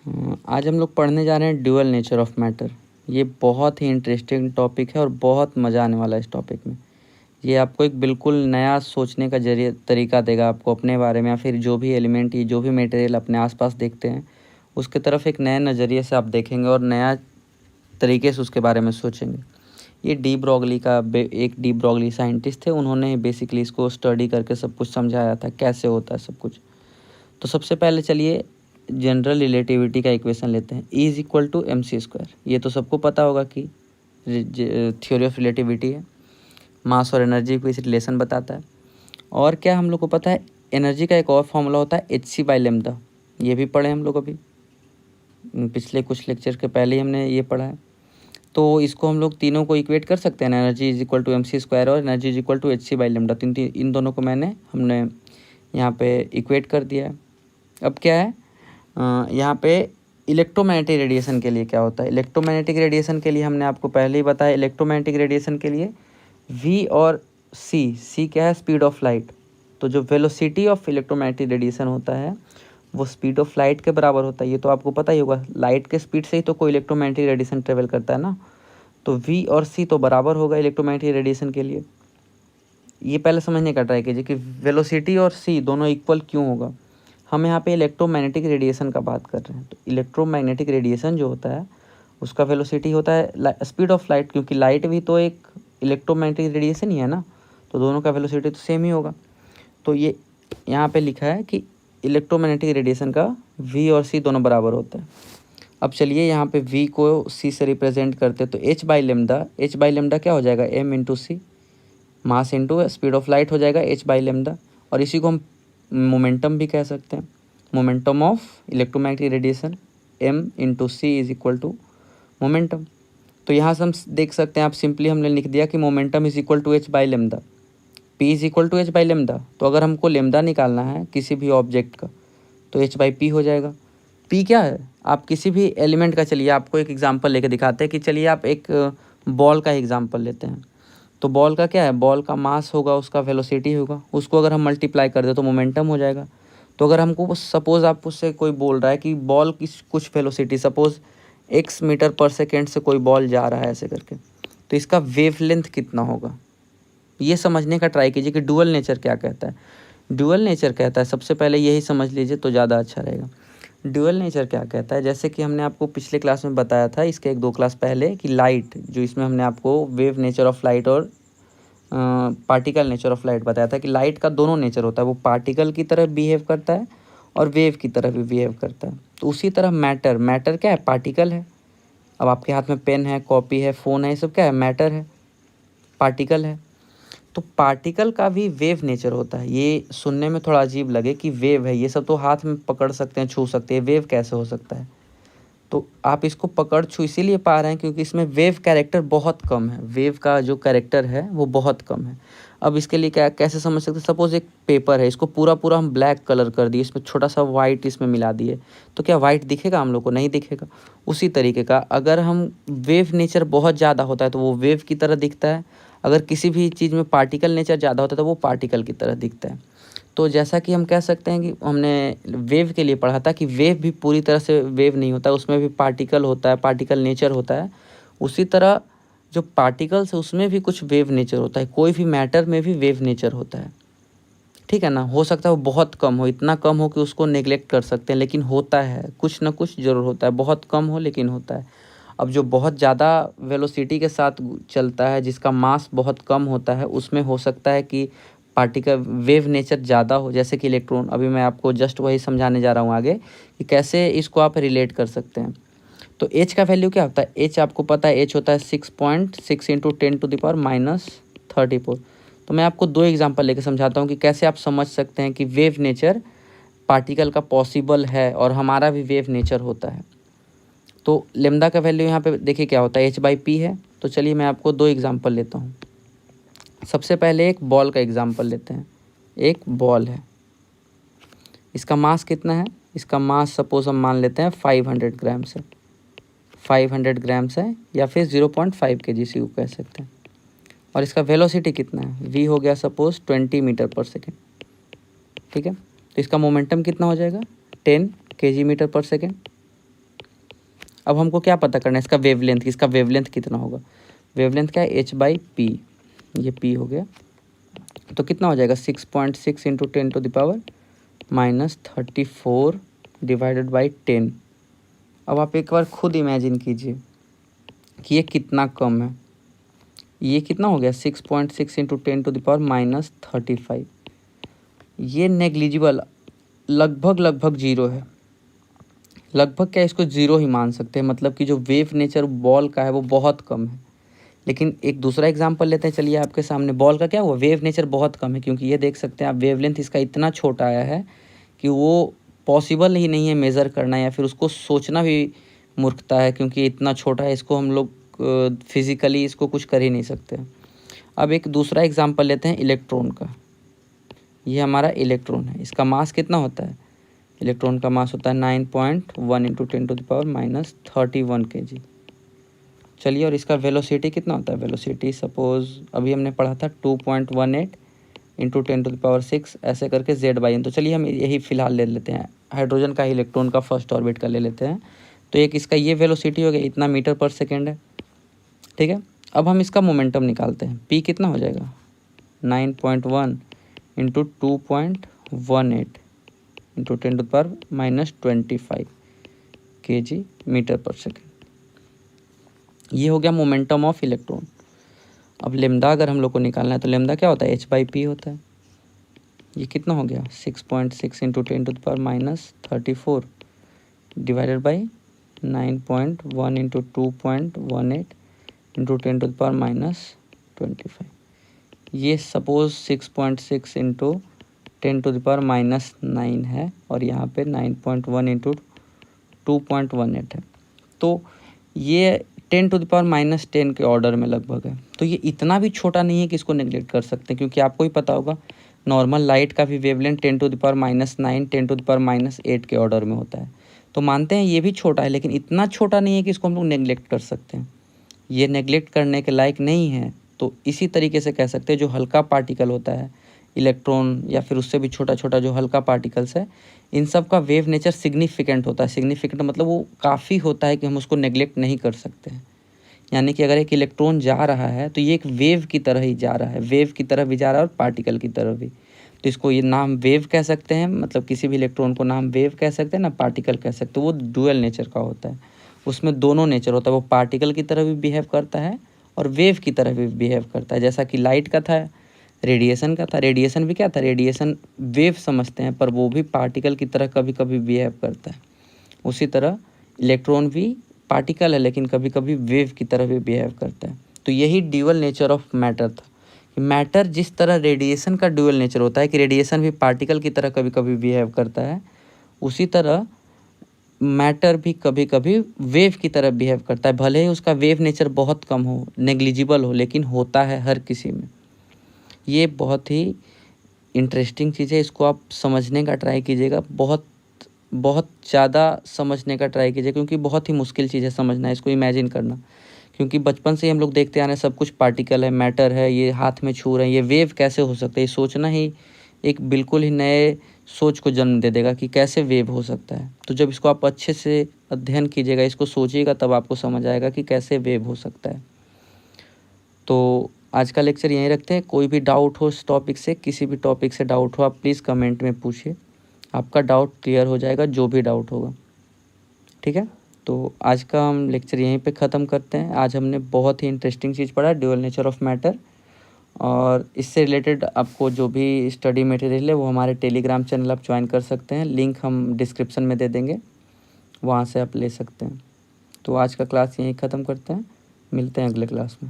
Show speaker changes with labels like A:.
A: आज हम लोग पढ़ने जा रहे हैं ड्यूअल नेचर ऑफ मैटर। ये बहुत ही इंटरेस्टिंग टॉपिक है और बहुत मज़ा आने वाला है इस टॉपिक में। ये आपको एक बिल्कुल नया सोचने का जरिए तरीका देगा आपको अपने बारे में, या फिर जो भी एलिमेंट या जो भी मटेरियल अपने आसपास देखते हैं उसके तरफ एक नए नज़रिए से आप देखेंगे और नया तरीके से उसके बारे में सोचेंगे। ये डी ब्रॉगली का एक डी ब्रॉगली साइंटिस्ट थे, उन्होंने बेसिकली इसको स्टडी करके सब कुछ समझाया था कैसे होता है सब कुछ। तो सबसे पहले चलिए जनरल रिलेटिविटी का इक्वेशन लेते हैं, E = mc²। ये तो सबको पता होगा कि थ्योरी ऑफ रिलेटिविटी है, मास और एनर्जी को इस रिलेशन बताता है। और क्या हम लोग को पता है, एनर्जी का एक और फॉर्मूला होता है hc/λ। ये भी पढ़े हम लोग अभी पिछले कुछ लेक्चर के पहले ही हमने ये पढ़ा है। तो इसको हम लोग तीनों को इक्वेट कर सकते हैं, एनर्जी = mc² और एनर्जी = hc/λ। इन दोनों को हमने यहाँ पे इक्वेट कर दिया है। अब क्या है, यहाँ पे इलेक्ट्रोमैग्नेटिक रेडिएशन के लिए क्या होता है। इलेक्ट्रोमैग्नेटिक रेडिएशन के लिए हमने आपको पहले ही बताया, इलेक्ट्रोमैग्नेटिक रेडिएशन के लिए v और c क्या है, स्पीड ऑफ लाइट। तो जो वेलोसिटी ऑफ इलेक्ट्रोमैग्नेटिक रेडिएशन होता है वो स्पीड ऑफ लाइट के बराबर होता है। ये तो आपको पता ही होगा, लाइट के स्पीड से ही तो कोई इलेक्ट्रोमैग्नेटिक रेडिएशन ट्रेवल करता है ना। तो v और c तो बराबर होगा इलेक्ट्रोमैग्नेटिक रेडिएशन के लिए। ये पहले समझने का ट्राई कीजिए कि वेलोसिटी और c दोनों इक्वल क्यों होगा। हम यहाँ पे इलेक्ट्रोमैग्नेटिक रेडिएशन का बात कर रहे हैं। तो इलेक्ट्रोमैग्नेटिक रेडिएशन जो होता है उसका वेलोसिटी होता है स्पीड ऑफ लाइट, क्योंकि लाइट भी तो एक इलेक्ट्रोमैग्नेटिक रेडिएशन ही है ना, तो दोनों का वेलोसिटी तो सेम ही होगा। तो ये यहाँ पे लिखा है कि इलेक्ट्रोमैग्नेटिक रेडिएशन का v और c दोनों बराबर होता है। अब चलिए यहाँ पे v को c से रिप्रेजेंट करते हैं, तो h/λ क्या हो जाएगा, m × c, mass into speed of light हो जाएगा h/λ। और इसी को हम मोमेंटम भी कह सकते हैं, momentum of electromagnetic radiation m × c = momentum. तो यहाँ से हम देख सकते हैं, आप सिंपली हमने लिख दिया कि मोमेंटम = h/λ, p = h/λ। तो अगर हमको लेमदा निकालना है किसी भी ऑब्जेक्ट का तो h/p हो जाएगा। p क्या है, आप किसी भी एलिमेंट का, चलिए आपको एक एग्जांपल लेके दिखाते हैं कि चलिए आप एक बॉल का एग्जांपल लेते हैं। तो बॉल का क्या है, बॉल का मास होगा, उसका वेलोसिटी होगा, उसको अगर हम मल्टीप्लाई कर दे तो मोमेंटम हो जाएगा। तो अगर हमको सपोज़ आप उससे कोई बोल रहा है कि बॉल की कुछ वेलोसिटी, सपोज़ x मीटर/सेकेंड से कोई बॉल जा रहा है ऐसे करके, तो इसका वेवलेंथ कितना होगा, ये समझने का ट्राई कीजिए कि डुअल नेचर क्या कहता है। डुअल नेचर कहता है, सबसे पहले यही समझ लीजिए तो ज़्यादा अच्छा रहेगा। डुअल नेचर क्या कहता है, जैसे कि हमने आपको पिछले क्लास में बताया था, इसके 1-2 क्लास पहले, कि लाइट, जो इसमें हमने आपको वेव नेचर ऑफ लाइट और पार्टिकल नेचर ऑफ लाइट बताया था कि लाइट का दोनों नेचर होता है, वो पार्टिकल की तरह बिहेव करता है और वेव की तरह भी बिहेव करता है। तो उसी तरह मैटर क्या है, पार्टिकल है। अब आपके हाथ में पेन है, कॉपी है, फ़ोन है, ये सब क्या है, मैटर है, पार्टिकल है। तो पार्टिकल का भी वेव नेचर होता है। ये सुनने में थोड़ा अजीब लगे कि वेव है, ये सब तो हाथ में पकड़ सकते हैं, छू सकते हैं, वेव कैसे हो सकता है। तो आप इसको पकड़ छू इसीलिए पा रहे हैं क्योंकि इसमें वेव कैरेक्टर बहुत कम है, वेव का जो कैरेक्टर है वो बहुत कम है। अब इसके लिए क्या कैसे समझ सकते हैं, सपोज़ एक पेपर है, इसको पूरा हम ब्लैक कलर कर दिए, इसमें छोटा सा वाइट इसमें मिला दिए, तो क्या वाइट दिखेगा हम लोग को, नहीं दिखेगा। उसी तरीके का अगर हम वेव नेचर बहुत ज़्यादा होता है तो वो वेव की तरह दिखता है, अगर किसी भी चीज़ में पार्टिकल नेचर ज़्यादा होता है तो वो पार्टिकल की तरह दिखता है। तो जैसा कि हम कह सकते हैं कि हमने वेव के लिए पढ़ा था कि वेव भी पूरी तरह से वेव नहीं होता, उसमें भी पार्टिकल होता है, पार्टिकल नेचर होता है। उसी तरह जो पार्टिकल्स है उसमें भी कुछ वेव नेचर होता है, कोई भी मैटर में भी वेव नेचर होता है, ठीक है ना। हो सकता है वो बहुत कम हो, इतना कम हो कि उसको नेग्लेक्ट कर सकते हैं, लेकिन होता है, कुछ ना कुछ ज़रूर होता है, बहुत कम हो लेकिन होता है। अब जो बहुत ज़्यादा वेलोसिटी के साथ चलता है, जिसका मास बहुत कम होता है, उसमें हो सकता है कि पार्टिकल वेव नेचर ज़्यादा हो, जैसे कि इलेक्ट्रॉन। अभी मैं आपको जस्ट वही समझाने जा रहा हूँ आगे कि कैसे इसको आप रिलेट कर सकते हैं। तो h का वैल्यू क्या होता है, h आपको पता है, h होता है 6.6 × 10⁻34। तो मैं आपको 2 एग्जांपल लेके समझाता हूँ कि कैसे आप समझ सकते हैं कि वेव नेचर पार्टिकल का पॉसिबल है और हमारा भी वेव नेचर होता है। तो लेमदा का वैल्यू यहाँ पे देखिए क्या होता है, h/p है। तो चलिए मैं आपको 2 एग्जांपल लेता हूँ। सबसे पहले एक बॉल का एग्जांपल लेते हैं। एक बॉल है, इसका मास कितना है, इसका मास सपोज हम मान लेते हैं 500 ग्राम्स है, 500 ग्राम्स है, या फिर 0.5 kg को कह सकते हैं। और इसका वेलोसिटी कितना है, v हो गया सपोज 20 मीटर/सेकेंड, ठीक है। तो इसका मोमेंटम कितना हो जाएगा, 10 kg/सेकेंड। अब हमको क्या पता करना है, इसका वेवलेंथ, इसका वेवलेंथ कितना होगा। वेवलेंथ क्या है, h/p, ये p हो गया, तो कितना हो जाएगा 6.6 इंटू 10⁻34 डिवाइडेड बाई 10। अब आप एक बार खुद इमेजिन कीजिए कि ये कितना कम है। ये कितना हो गया 6.6 इंटू 10⁻35। ये नेग्लिजिबल, लगभग जीरो है। लगभग क्या, इसको ज़ीरो ही मान सकते हैं, मतलब कि जो वेव नेचर बॉल का है वो बहुत कम है। लेकिन एक दूसरा एग्जांपल लेते हैं, चलिए आपके सामने। बॉल का क्या हुआ, वेव नेचर बहुत कम है, क्योंकि ये देख सकते हैं आप वेवलेंथ इसका इतना छोटा आया है कि वो पॉसिबल ही नहीं है मेज़र करना, या फिर उसको सोचना भी मूर्खता है, क्योंकि इतना छोटा है, इसको हम लोग फिज़िकली इसको कुछ कर ही नहीं सकते। अब एक दूसरा एग्जांपल लेते हैं इलेक्ट्रॉन का। ये हमारा इलेक्ट्रॉन है, इसका मास कितना होता है, इलेक्ट्रॉन का मास होता है 9.1 इंटू 10⁻31 kg। चलिए, और इसका वेलोसिटी कितना होता है, वेलोसिटी सपोज अभी हमने पढ़ा था 2.18 इंटू 10⁶, ऐसे करके z/n। तो चलिए हम यही फ़िलहाल ले लेते हैं, हाइड्रोजन का इलेक्ट्रॉन का फर्स्ट ऑर्बिट का ले लेते हैं। तो एक इसका ये वेलोसिटी हो गया, इतना मीटर पर सेकेंड है, ठीक है। अब हम इसका मोमेंटम निकालते हैं, p कितना हो जाएगा 9.1 इंटू 2.18 इंटू 10⁻25 kg मीटर पर सेकेंड। ये हो गया मोमेंटम ऑफ इलेक्ट्रॉन। अब लेमडा अगर हम लोग को निकालना है तो लेमडा क्या होता है, h/p होता है। ये कितना हो गया 6.6 into 10⁻34 divided by 9.1 into 2.18 into 10⁻25। ये सपोज 6.6 इंटू 10⁻9 है, और यहाँ पे 9.1 इंटू 2.18 है। तो ये 10⁻10 के ऑर्डर में लगभग है। तो ये इतना भी छोटा नहीं है कि इसको नेग्लेक्ट कर सकते हैं, क्योंकि आपको ही पता होगा नॉर्मल लाइट का भी वेवलेंथ 10⁻9 10⁻8 के ऑर्डर में होता है। तो मानते हैं ये भी छोटा है, लेकिन इतना छोटा नहीं है कि इसको हम लोग नेग्लेक्ट कर सकते हैं। ये नेग्लेक्ट करने के लायक नहीं है। तो इसी तरीके से कह सकते हैं जो हल्का पार्टिकल होता है, इलेक्ट्रॉन या फिर उससे भी छोटा छोटा जो हल्का पार्टिकल्स है, इन सब का वेव नेचर सिग्निफिकेंट होता है। सिग्निफिकेंट मतलब वो काफ़ी होता है कि हम उसको नेग्लेक्ट नहीं कर सकते हैं। यानी कि अगर एक इलेक्ट्रॉन जा रहा है तो ये एक वेव की तरह ही जा रहा है, वेव की तरह भी जा रहा है और पार्टिकल की तरह भी। तो इसको ये नाम वेव कह सकते हैं, मतलब किसी भी इलेक्ट्रॉन को नाम वेव कह सकते हैं ना, पार्टिकल कह सकते हैं। वो डुअल नेचर का होता है, उसमें दोनों नेचर होता है। वो पार्टिकल की तरह भी बिहेव करता है और वेव की तरह भी बिहेव करता है। जैसा कि लाइट का था, रेडिएशन का था। रेडिएशन भी क्या था, रेडिएशन वेव समझते हैं, पर वो भी पार्टिकल की तरह कभी कभी बिहेव करता है। उसी तरह इलेक्ट्रॉन भी पार्टिकल है, लेकिन कभी कभी वेव की तरह भी बिहेव करता है। तो यही ड्यूअल नेचर ऑफ मैटर था कि मैटर जिस तरह रेडिएशन का ड्यूअल नेचर होता है कि रेडिएशन भी पार्टिकल की तरह कभी कभी बिहेव करता है, उसी तरह मैटर भी कभी कभी वेव की तरह बिहेव करता है। भले ही उसका वेव नेचर बहुत कम हो, नेग्लिजिबल हो, लेकिन होता है हर किसी में। ये बहुत ही इंटरेस्टिंग चीज़ है, इसको आप समझने का ट्राई कीजिएगा, बहुत बहुत ज़्यादा समझने का ट्राई कीजिए, क्योंकि बहुत ही मुश्किल चीज़ है समझना, इसको इमेजिन करना। क्योंकि बचपन से ही हम लोग देखते आ रहे हैं सब कुछ पार्टिकल है, मैटर है, ये हाथ में छू रहे हैं, ये वेव कैसे हो सकता है। ये सोचना ही एक बिल्कुल ही नए सोच को जन्म दे देगा कि कैसे वेव हो सकता है। तो जब इसको आप अच्छे से अध्ययन कीजिएगा, इसको सोचिएगा, तब आपको समझ आएगा कि कैसे वेव हो सकता है। तो आज का लेक्चर यहीं रखते हैं। कोई भी डाउट हो इस टॉपिक से, किसी भी टॉपिक से डाउट हो, आप प्लीज़ कमेंट में पूछिए, आपका डाउट क्लियर हो जाएगा, जो भी डाउट होगा, ठीक है। तो आज का हम लेक्चर यहीं पे ख़त्म करते हैं। आज हमने बहुत ही इंटरेस्टिंग चीज़ पढ़ा, ड्यूअल नेचर ऑफ मैटर, और इससे रिलेटेड आपको जो भी स्टडी मटेरियल है वो हमारे टेलीग्राम चैनल आप ज्वाइन कर सकते हैं। लिंक हम डिस्क्रिप्शन में दे देंगे, वहाँ से आप ले सकते हैं। तो आज का क्लास यहीं ख़त्म करते हैं, मिलते हैं अगले क्लास में।